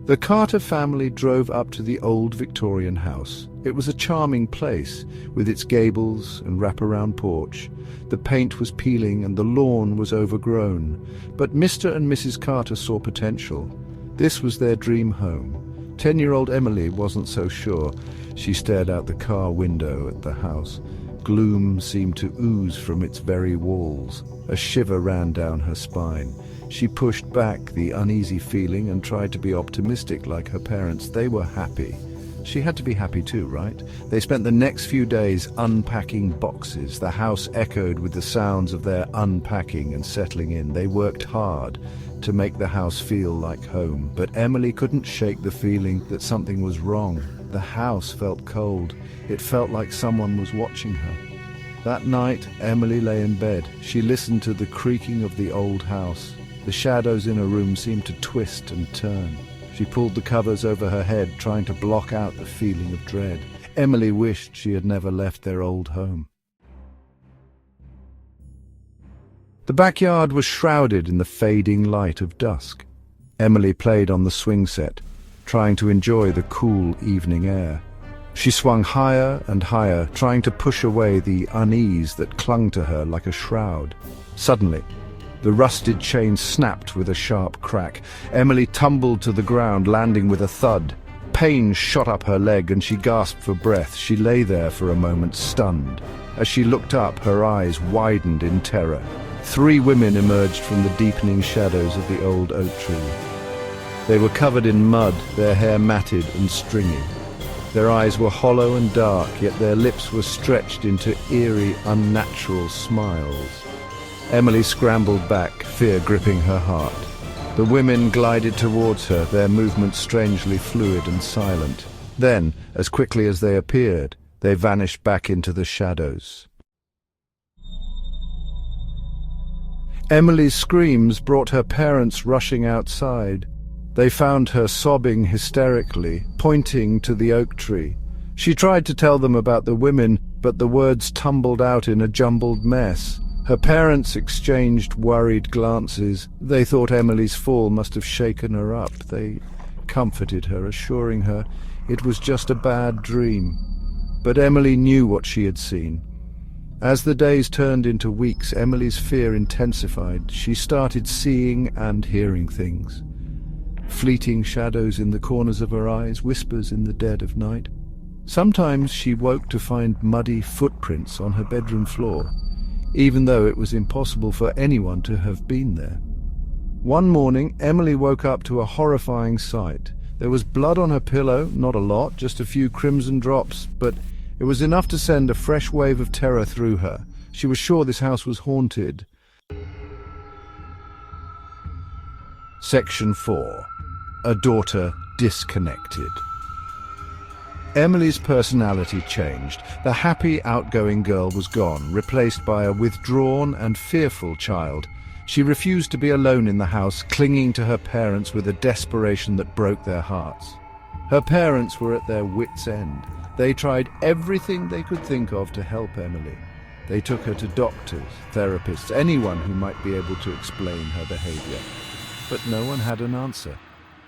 The Carter family drove up to the old Victorian house. It was a charming place, with its gables and wraparound porch. The paint was peeling and the lawn was overgrown. But Mr. and Mrs. Carter saw potential. This was their dream home. 10-year-old Emily wasn't so sure. She stared out the car window at the house. Gloom seemed to ooze from its very walls. A shiver ran down her spine. She pushed back the uneasy feeling and tried to be optimistic like her parents. They were happy. She had to be happy too, right? They spent the next few days unpacking boxes. The house echoed with the sounds of their unpacking and settling in. They worked hard to make the house feel like home, but Emily couldn't shake the feeling that something was wrong. The house felt cold. It felt like someone was watching her. That night, Emily lay in bed. She listened to the creaking of the old house. The shadows in her room seemed to twist and turn. She pulled the covers over her head, trying to block out the feeling of dread. Emily wished she had never left their old home. The backyard was shrouded in the fading light of dusk. Emily played on the swing set, trying to enjoy the cool evening air. She swung higher and higher, trying to push away the unease that clung to her like a shroud. Suddenly, the rusted chain snapped with a sharp crack. Emily tumbled to the ground, landing with a thud. Pain shot up her leg and she gasped for breath. She lay there for a moment, stunned. As she looked up, her eyes widened in terror. 3 women emerged from the deepening shadows of the old oak tree. They were covered in mud, their hair matted and stringy. Their eyes were hollow and dark, yet their lips were stretched into eerie, unnatural smiles. Emily scrambled back, fear gripping her heart. The women glided towards her, their movements strangely fluid and silent. Then, as quickly as they appeared, they vanished back into the shadows. Emily's screams brought her parents rushing outside. They found her sobbing hysterically, pointing to the oak tree. She tried to tell them about the women, but the words tumbled out in a jumbled mess. Her parents exchanged worried glances. They thought Emily's fall must have shaken her up. They comforted her, assuring her it was just a bad dream. But Emily knew what she had seen. As the days turned into weeks, Emily's fear intensified. She started seeing and hearing things. Fleeting shadows in the corners of her eyes, whispers in the dead of night. Sometimes she woke to find muddy footprints on her bedroom floor, even though it was impossible for anyone to have been there. One morning, Emily woke up to a horrifying sight. There was blood on her pillow, not a lot, just a few crimson drops, but it was enough to send a fresh wave of terror through her. She was sure this house was haunted. Section 4. A daughter disconnected. Emily's personality changed. The happy, outgoing girl was gone, replaced by a withdrawn and fearful child. She refused to be alone in the house, clinging to her parents with a desperation that broke their hearts. Her parents were at their wits' end. They tried everything they could think of to help Emily. They took her to doctors, therapists, anyone who might be able to explain her behavior. But no one had an answer.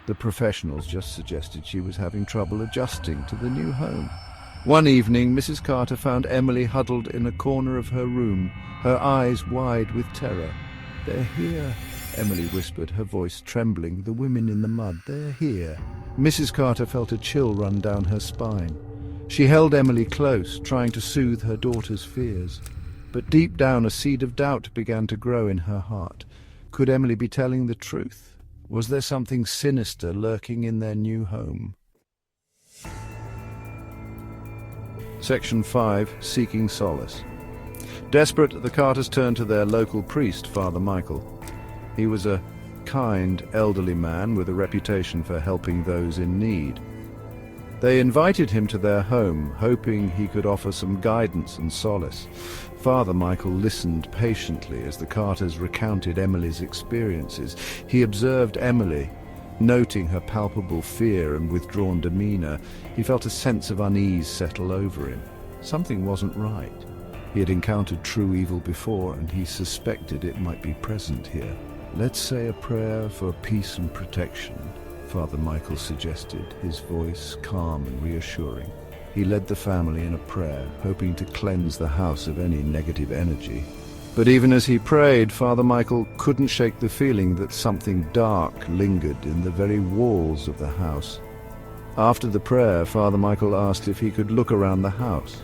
The professionals just suggested she was having trouble adjusting to the new home. One evening, Mrs. Carter found Emily huddled in a corner of her room, her eyes wide with terror. "They're here," Emily whispered, her voice trembling. "The women in the mud, they're here." Mrs. Carter felt a chill run down her spine. She held Emily close, trying to soothe her daughter's fears. But deep down, a seed of doubt began to grow in her heart. Could Emily be telling the truth? Was there something sinister lurking in their new home? Section 5. Seeking Solace. Desperate, the Carters turned to their local priest, Father Michael. He was a kind, elderly man with a reputation for helping those in need. They invited him to their home, hoping he could offer some guidance and solace. Father Michael listened patiently as the Carters recounted Emily's experiences. He observed Emily, noting her palpable fear and withdrawn demeanor. He felt a sense of unease settle over him. Something wasn't right. He had encountered true evil before, and he suspected it might be present here. "Let's say a prayer for peace and protection," Father Michael suggested, his voice calm and reassuring. He led the family in a prayer, hoping to cleanse the house of any negative energy. But even as he prayed, Father Michael couldn't shake the feeling that something dark lingered in the very walls of the house. After the prayer, Father Michael asked if he could look around the house.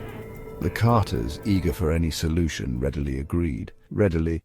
The Carters, eager for any solution, readily agreed. Readily,